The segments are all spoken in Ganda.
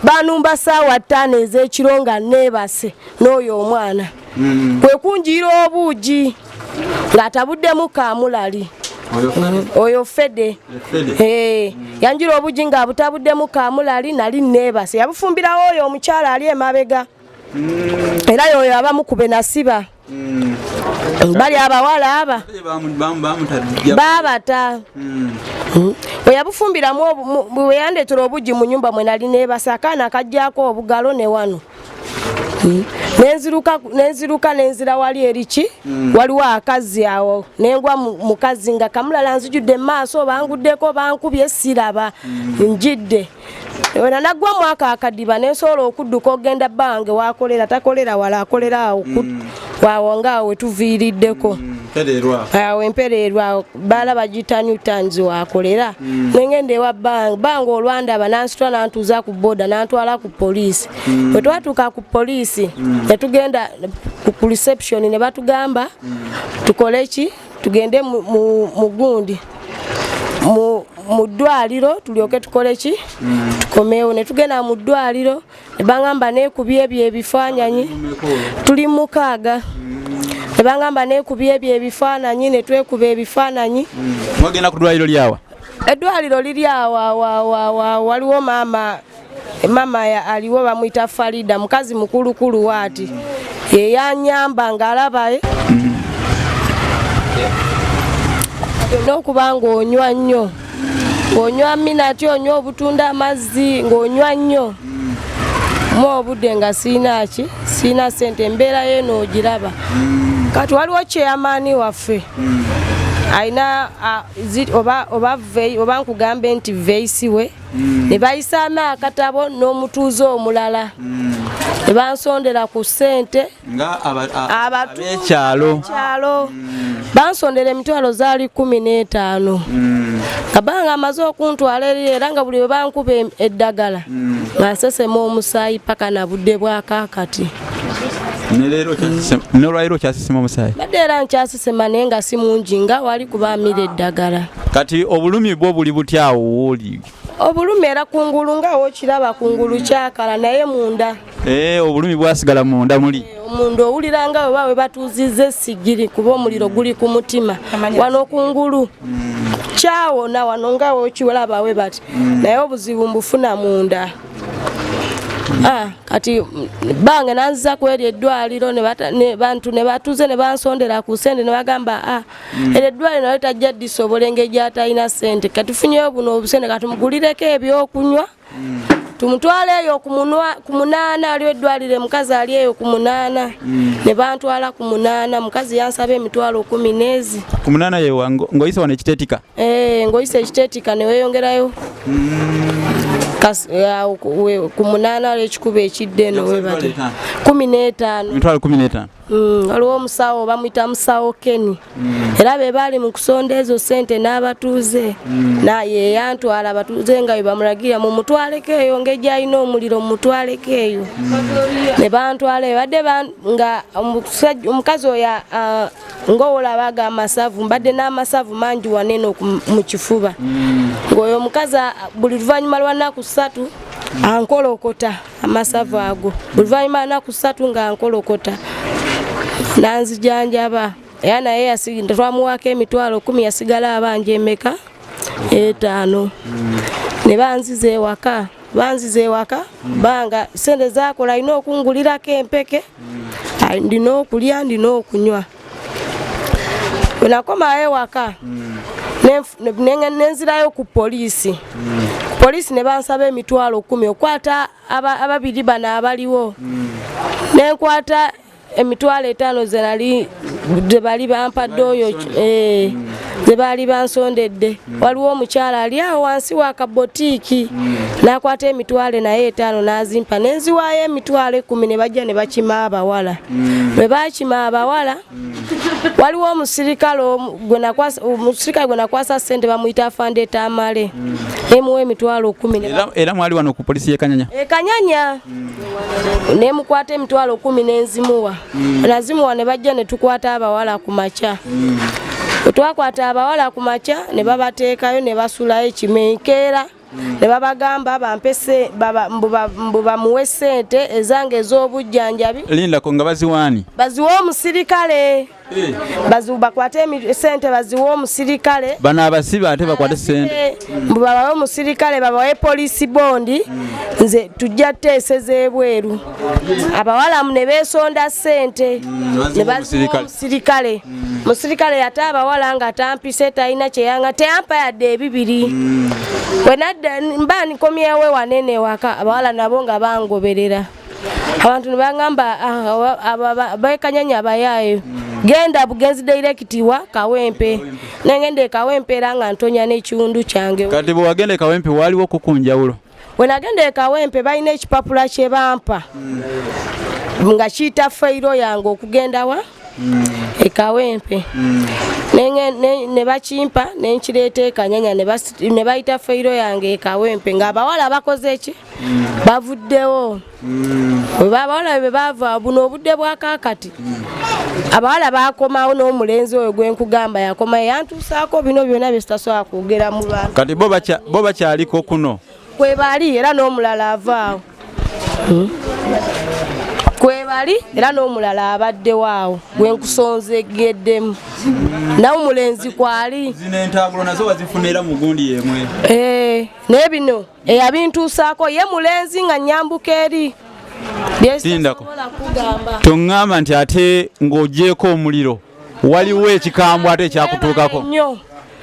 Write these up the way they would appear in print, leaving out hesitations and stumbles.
banumba saawa 5 ez'ekiro nga neebase n'oyo omwana kwe kunjira Obuugi ng'atabuddemu Kaamulali oyo Fede yanjira Obuugi nga butabuddemu Kaamulali nali neebase yabufumbirawo oyo omukyala ali emabega era yoyo abamukube nasiba bali abawala aba babata oyabufumbiramu weyandeetera Obuugi mu nyumba mwe nali neebase akaana kajjaako obugalo ne wano nenziruka nenzira wali eriki waliwo akazi awo nengwa mukazi nga Kaamulali nzijudde maaso banguddeko bankubye siraba njidde wena nagwa mwaka akadiba nensobola okudduka ogenda bange wakolera takolera wala akolera awo wawo nga we tuviiriddeko awo empererwa bala bagita Newtons wakolera nengende ewa bange olwandaba nansitula nantuuza ku boda nantwala ku poliisi bwe twatuuka ku poliisi netugenda ku reception ne batugamba tukole ki tugende mu gundi mu ddwaliro tulyoke tukole ki tukomeewo ne tugenda mu ddwaliro ne bangamba neekubye ebyo ebifaananyi tuli mukaaga ne bangamba neekubye ebyo ebifaananyi ne twekuba ebifaananyi mwagenda ku ddwaliro lyawa eddwaliro liri awa waliwo mama aliwo bamuyita Farida mukazi mukulukulu waati yeyanyamba ng'alabaye n'okuba ng'onywa nnyo ng'onywa minati onywa obutunda amazzi ng'onywa nnyo mu obudde nga siina ssente embeera yeeno ogiraba kati waliwo kyeyamaani waffe alina oba nkugambe nti veisi we ne bayisaamu akatabo n'omutuuze omulala ne bansondera ku ssente ab'ekyalo bansondera emitwalo zaali 15 kabanga amaze okuntwala eri era nga buli we bankuba eddagala nga nsesema omusaayi paka na budde bwakaakati n'olwaliro kyasisema omusaayi badde era nkyasisema naye nga si mungi nga wali kubaamira eddagala kati obulumi bwo buli butyawo wooli obulumi era kungulu nga wokiraba kungulu kyakala naye munda obulumi bwasigala munda muli omuntu owulira nga bwe batuuzizza essigiri kuba omuliro guli ku mutima wano kungulu kyawona wano nga wokiwalaba we bati naye obuzibu mbufuna munda kati bange nanziza kweri eddwaliro bantu ne batuuze ne bansondera ku ssente ne bagamba eryo eddwaliro nayo tajja ddisobola engeri gy'atalina ssente kati tufunyeyo buno obusente katumugulireko ebyokunywa tumutwala eyo ku munaana aliwo eddwaliro mukazi ali eyo ku munaana ne bantwala ku munaana mukazi yansaba emitwalo 10 n'ezi ku munaana yewa ng'oyise wano ekiteetika ng'oyise ekiteetika ne weeyongerayo ku munaana ekikuba ekidde eno webate 15 emitwalo 15 waliwo omusawo bamuyita musawo Keni era be baali mu kusonda ezo ssente n'abatuuze naye yantwala abatuuze nga bwe bamulagira mu mutwaleko eyo ng'ejja alina omuliro mu mutwaleko eyo ne bantwala eyo badde nga omukazi oyo ng'olaba ag'amasavu mbadde n'amasavu mangi waneno mu kifuba ng'oyo omukazi buli luvannyuma lwa nnaku 3 ankolokota amasavu ago buli luvannyuma lwa nnaku 3 nga ankolokota nanzijanjaba era naye twamuwaako emitwalo 10 yasigala abanja emeka 5 ne banziza ewaka banga sente zakola alina okungulirako empeke ndina okulya ndina okunywa wenakomayo ewaka nenzirayo ku poliisi ne bansaba emitwalo 10 okwata ababiri bano abaliwo nenkwata emitwalo 5 ze bali bampadde oyo ze baali bansondedde waliwo omukyala ali awo wansi wa kabotiiki n'akwata emitwalo naye 5 n'azimpa nenziwaayo emitwalo 10 ne bajja ne bakima abawala bwe bakima abawala waliwo omusirikale gwe nakwasa ssente bamuyita afande Tamale nemuwa emitwalo 10 era mwali wano ku poliisi y'Ekanyanya nemukwata emitwalo 10 nenzimuwa nazimuwa ne bajja ne tukwata abawala ku makya twakwata abawala ku makya ne babateekayo ne basulayo ekimenkeera ne babagamba bampese bamuwe ssente ezange ez'obujjanjabi. Linda ko nga baziwaani? Baziwa omusirikale. Bakwate ssente baziwa omusirikale. Bano abasiba ate bakwate ssente? Babawe omusirikale babawe poliisi bondi nze tujja tuteeseza ebweru. Abawalamu ne beesonda ssente ne baziwa omusirikale. Musirikale yate abawala nga tampise talina kyeyanga teyampa yadde ebibiri. Wenadda mba nikomyewo wanene waka abawala nabo nga bangoberera. Abantu ne bangamba bekanyanya abayaayo. Genda bugenzi direct wa Kawempe. Nengende Kawempe era nga ntonya n'ekiwundu kyange. Kati bwe wagenda Kawempe waliwo kukunjawulo? We nagenda Kawempe balina ekipapula kye bampa. Nga kiyita fayiro yange okugenda wa Kawempe. Ne bakimpa ne nkireeta ekanyanya ne bayita fayiro yange Kawempe nga abawala bakoze eki bavuddewo. Abawala be bava buno obudde bwa kakati. Abawala bakomawo n'omulenzi oyo gwe nkugamba yakoma yantuusaako bino byonna bye sitasobola kwogera mu bantu. Kati bo bakyaliko kuno? Kwe bali era n'omulala avaawo. Kwe bali era n'omulala abaddewo awo gwe nkusonzegeddemu. Nawe omulenzi kwali. Zino entabulo nazo wazifunira mu gundi yemwe? N'ebino eyabintuusaako ye mulenzi nga nyambuka eri. Tindako. Tongamba nti ate ng'ogyeko omuliro waliwo ekikambwe ate ekyakutuukako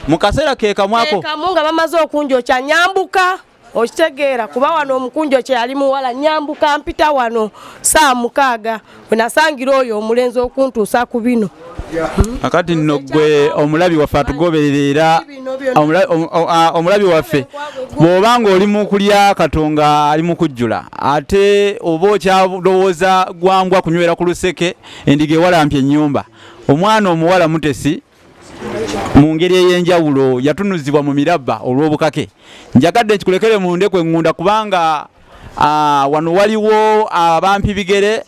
mu kaseera ke kamwako? Kamu nga bamaze okunjokya nyambuka. Okitegeera kuba wano omukunjo kye yali muwala nyambuka mpita wano saa 6 bwe nasangira oyo omulenzi okuntuusa ku bino. Akati nno gwe omulabi waffe atugoberera omulabi waffe bw'obanga oli mu kulya Katonga ali mu kujjula ate oba okyalowooza gwambwa kunywera ku luseke endiga ewalampye ennyumba. Omwana omuwala Mutesi mu ngeri ey'enjawulo yatunuzibwa mu mirabba olw'obukake. Njagadde nkikulekere mu ndekwe ngunda kubanga wano waliwo abampi bigere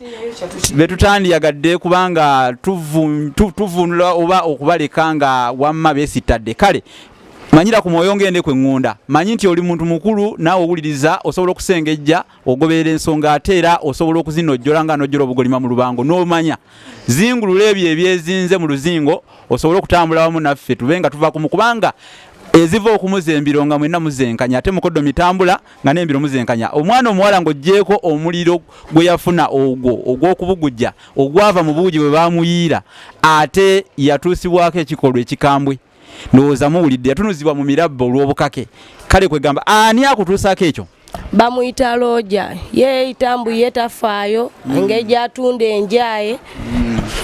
betutandiyagadde kubanga tuvunula oba okubaleka nga wamma beesittadde. Kale manyira ku mwoyo ngende kwe ngunda manyi nti oli muntu mukulu naawe owuliriza osobola okusengejja ogoberera ensonga ate era osobola okuzinojjola nga nojjola obugolima mu lubango n'omanya zingulula ebyo ebyezinze mu luzingo osobola okutambula wamu naffe tube nga tuva ku kubanga eziva okumuza embiro nga mwenna muzenkanya ate mukoddo mitambula nga n'embiro muzenkanya. Omwana omuwala ng'oggyeko omuliro gwe yafuna ogw'okubugujja ogwava mu buugi bwe bamuyiira ate yatuusibwako ekikolwa ekikambwe. Ndowooza muwulidde yatunuzibwa mu mirabba olw'obukake. Kale kwegamba ani akutuusaako ekyo? Bamuyita Roja ye itambuye tafaayo engeri atunda enjaye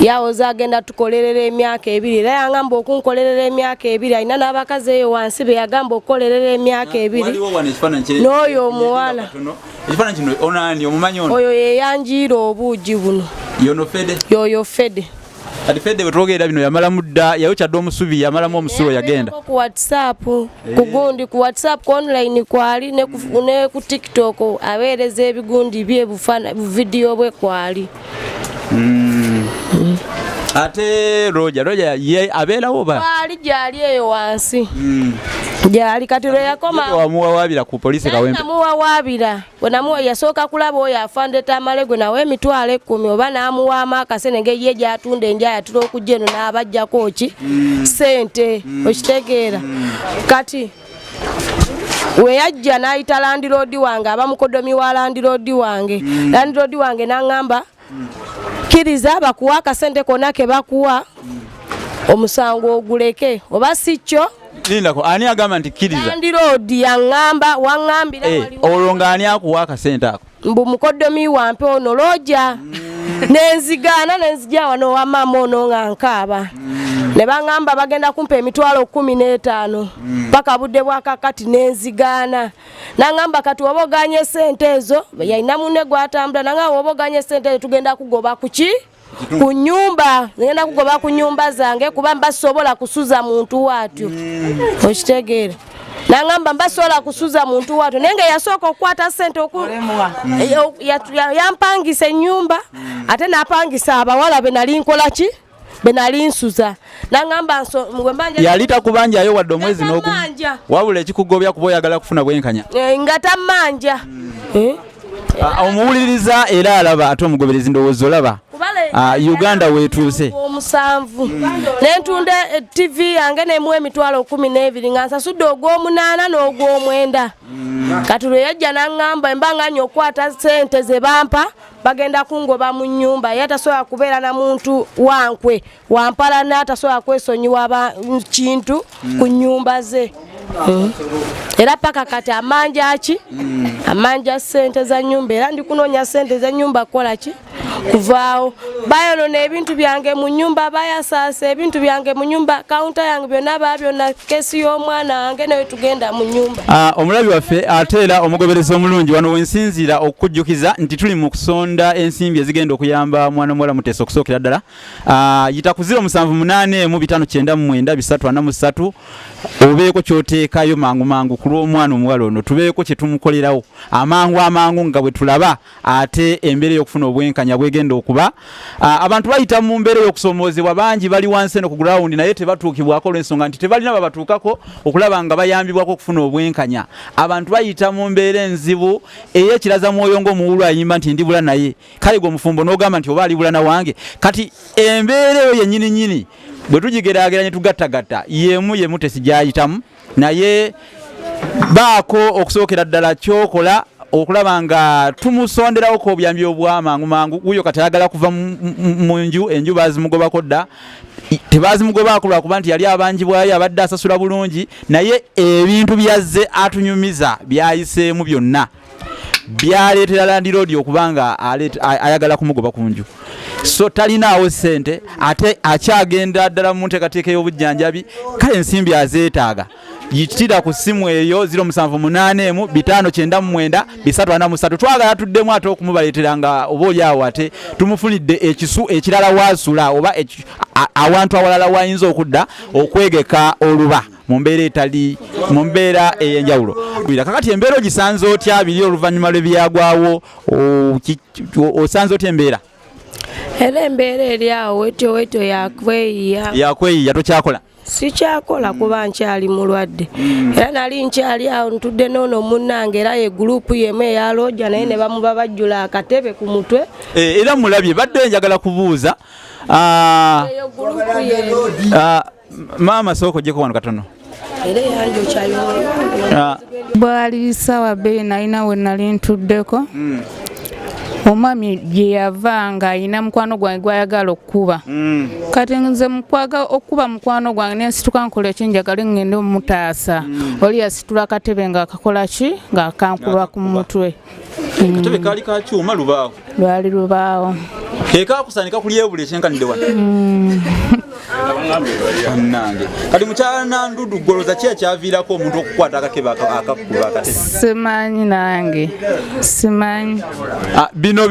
yawoza agenda tukolerera emyaka 2 era yangamba okunkolerera emyaka 2 alina n'abakazi eyo wansi be yagamba okukolerera emyaka 2 n'oyo omuwala ekifaananyi kino onani omumanyi ono oyo yeyanjiira obuugi buno yoyo Fede. Kati Fede bwetwogera bino yamalamu dda yayokyadde omusubi yamalamu omusulo yagenda ku WhatsApp kugundi ku WhatsApp online kwali ne ku TikTok abeereza ebigundi bye bufana video bwe kwali. Ate Roja ye abeerawo ba kwali gyali eyo wansi gyali kati lwe yakoma wamuwawaabira ku poliisi Kawempe namuwawaabira bwe namuwa yasooka kulaba oyo afande tamale gwe nawe emitwalo 10 oba n'amuwaamu akasene engeri ye gyatunda enjaya tula okujja eno n'abajjako ki ssente okitegeera. Kati we yajja n'ayita landiroodi wange abamukodomi wa landiroodi wange landiroodi wange n'aŋŋamba kiriza bakuwa akasente konna ke bakuwa omusango oguleke oba si kyo. Lindako ani agamba nti kiriza landiroodi yaŋŋamba waŋŋambira olwo nga ani akuwa akasente ako? Mbu mukodomi wampe ono Roja nenzigaana nenzija wano wa mama ono nga nkaaba ne baŋŋamba bagenda kumpa emitwalo 15 paka budde bwa kakati nenzigaana naŋŋamba kati oba oganye ssente ezo yalina munne gwatambula naŋŋamba oba oganye ssente ezo tugenda kugoba kuki ku nyumba ngenda kugoba ku nyumba zange kuba mbasobola kusuza muntu watyo okitegeera. Naŋŋamba mbasobola kusuza muntu watyo naye nga yasooka okukwata ssente yampangisa ennyumba ate n'apangisa abawala be nali nkola ki benali nsuza nangamba yali takubanjayo wadde omwezi n'ogumu wabula ekikugobya kuba oyagala kufuna bwenkanya nga tammanja omuwuliriza era alaba ate omugoberezi ndowooza olaba Uganda weetuuse omusanvu nentunda TV yange nemuwa emitwalo 12 nga nsasudde ogw'omunaana n'ogw'omwenda kati lwe yajja naŋŋamba embanga nnyo okwata ssente ze bampa bagenda kungoba mu nnyumba ye tasobola kubeera na muntu wankwe wampala n'atasobola kwesonyiwa kintu ku nnyumba ze era paka kati amanja ki amanja ssente za nnyumba era ndi kunoonya ssente za nnyumba kukola ki kuvaawo bayonona ebintu byange mu nnyumba bayasaasa ebintu byange mu nnyumba kawunta yange byonna babyonna kesi y'omwana wange nawe tugenda mu nnyumba omulabi waffe ate era omugoberezi omulungi wano wensinziira okukujjukiza nti tuli mu kusonda ensimbi ezigenda okuyamba mwana muwala Muteesa okusookera ddala yita ku 0785999343 obeeko kyoteekayo mangu ku lw'omwana omuwala ono tubeeko kye tumukolerawo amangu nga bwe tulaba ate embeera y'okufuna obwenkanya bwegenda okuba abantu bayita mu mbeera y'okusoomoozebwa bangi bali wansi eno ku ground naye tebatuukibwako olw'ensonga nti tebalina babatuukako okulaba nga bayambibwako okufuna obwenkanya abantu bayita mu mbeera enzibu ey'ekiraza mwoyo ng'omuwulu ayimba nti ndibula naye kale gwe omufumbo n'ogamba nti oba alibula na wange kati embeera eyo yennyini bwe tugigeraageranye tugattagatta yemu tesijayitamu naye baako okusookera ddala kyokola okulaba nga tumusonderawo ko obuyambi obwamangu uyo kati ayagala kuva mu enju bazimugobako dda tebazimugobako lwakuba nti yali abanjibwayo abadde asasula bulungi naye ebintu byazze atunyumiza byayiseemu byonna byaleetera Land Road okubanga ayagala kumugoba ku nju so talinaawo ssente ate akyagenda ddala mu nteekateeka y'obujjanjabi kale ensimbi azeetaaga yitira ku simu eyo 0788599343 twagala tuddemu ate okumubaleetera nga oba oli awo ate tumufunidde ekisu ekirala waasula oba awantu awalala wayinza okudda okwegeka oluba mu mbeera ey'enjawulo kakati embeera ogisanze otya biri oluvannyuma lw'ebyagwawo osanze otya embeera era embeera eri awo wetyo yakweyiya tokyakola sikyakola kuba nkyali mulwadde era nali nkyali awo ntudde noono munnange era ye gurupu yemu eyalojja naye ne bamuba bajjula akatebe ku mutwe era mulabye badde njagala kubuuza eyo gurupu ye maama soko jeko wano katono era yanjo kyayo bwali sawa be nalina we nali ntuddeko omwami gye yavanga ayina mukwano gwange gwayagala okukuba kati nze mukwaga okuba mukwano gwange nensituka nkola ekinjagala ngende omutaasa oli yasitula akatebe nga akakola ki nga akankuba ku mutwe katebe kali ka kyuma lubaawo lwali lubaawo kekakusanika kulyebula ekyenkanidde wano nange kati mukyala Nandudu goloza ki ekyaviirako omuntu okukwata akakebe akakuba akatebe simanyi nange simanyi bino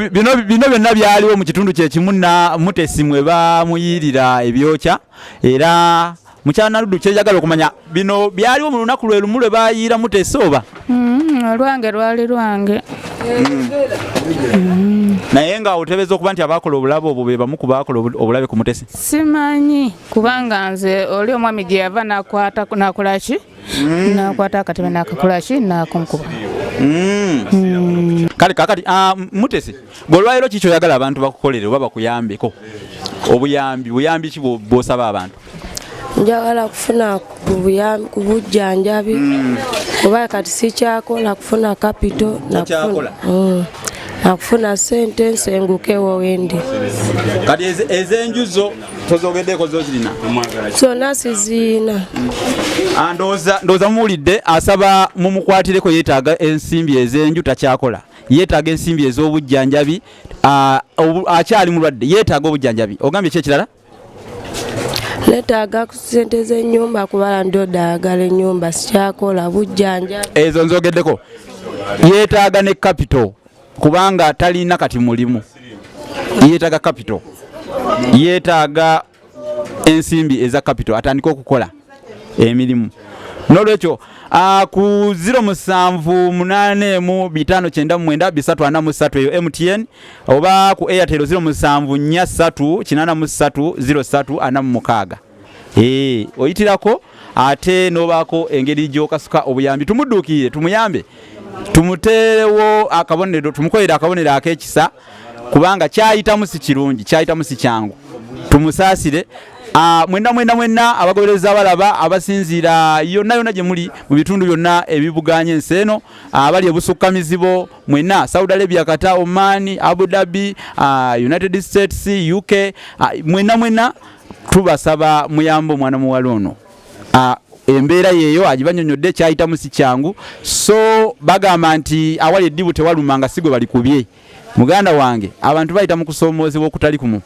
byonna byaliwo mu kitundu kyekimu na Muteesa mwe bamuyirira ebyokya era mukyala Nandudu kyeyagala okumanya bino byaliwo mu lunaku lwe lumu lwe bayiira Muteesa oba olwange lwali lwange naye nga otebeza okuba nti abakola obulabe obwo be bamu ku baakola obulabe ku Muteesa simanyi kubanga nze oli omwami gye yava nakola ki nakwata akatebe nakakola ki nakunkuba kale kakati Muteesa golwaliro kiki oyagala abantu bakukolere oba bakuyambeko buyambi ki bw'osaba abantu njagala kufuna ku bujjanjabi kuba kati sikyakola kufuna kapito nakufuna ssente nsengukewo wendi kati ezenjuzo tozogeddeko zo zirina zonna siziina ndowooza muwulidde asaba mumukwatireko yeetaaga ensimbi ez'enju takyakola yeetaaga ensimbi ez'obujjanjabi akyali mulwadde yeetaaga obujjanjabi ogambye ki ekirala netaaga ku ssente z'ennyumba kubala ndodagala ennyumba sikyakola bujjanjabi ezo nzogeddeko yeetaaga ne kapito kubanga talina kati mulimu yeetaaga kapito yeetaaga ensimbi eza kapito atandika okukola emirimu nolwekyo ku 0785925993 eyo MTN oba ku Airtel 0743830346 oyitirako ate nobako engeri gyokasuka obuyambi tumuddukire tumuyambe tumuterewo akabonero tumukolera akabonero akekisa kubanga kyayitamu si kirungi kyayitamu si kyangu tumusaasire mwena abagobereza abalaba abasinziira yonna gye muli mu bitundu byonna ebibuganya ensi eno abali ebusukka mizibo mwena Saudi Arabia, Qatar, Oman, Abu Dhabi, United States, UK mwena tubasaba muyambo mwana muwala ono embeera yeyo agibanyonyodde kyayitamu si kyangu so bagamba nti awali eddibu tewaluma nga sigwe bali kubye muganda wange abantu bayita mu kusoomoozebwa okutali kumu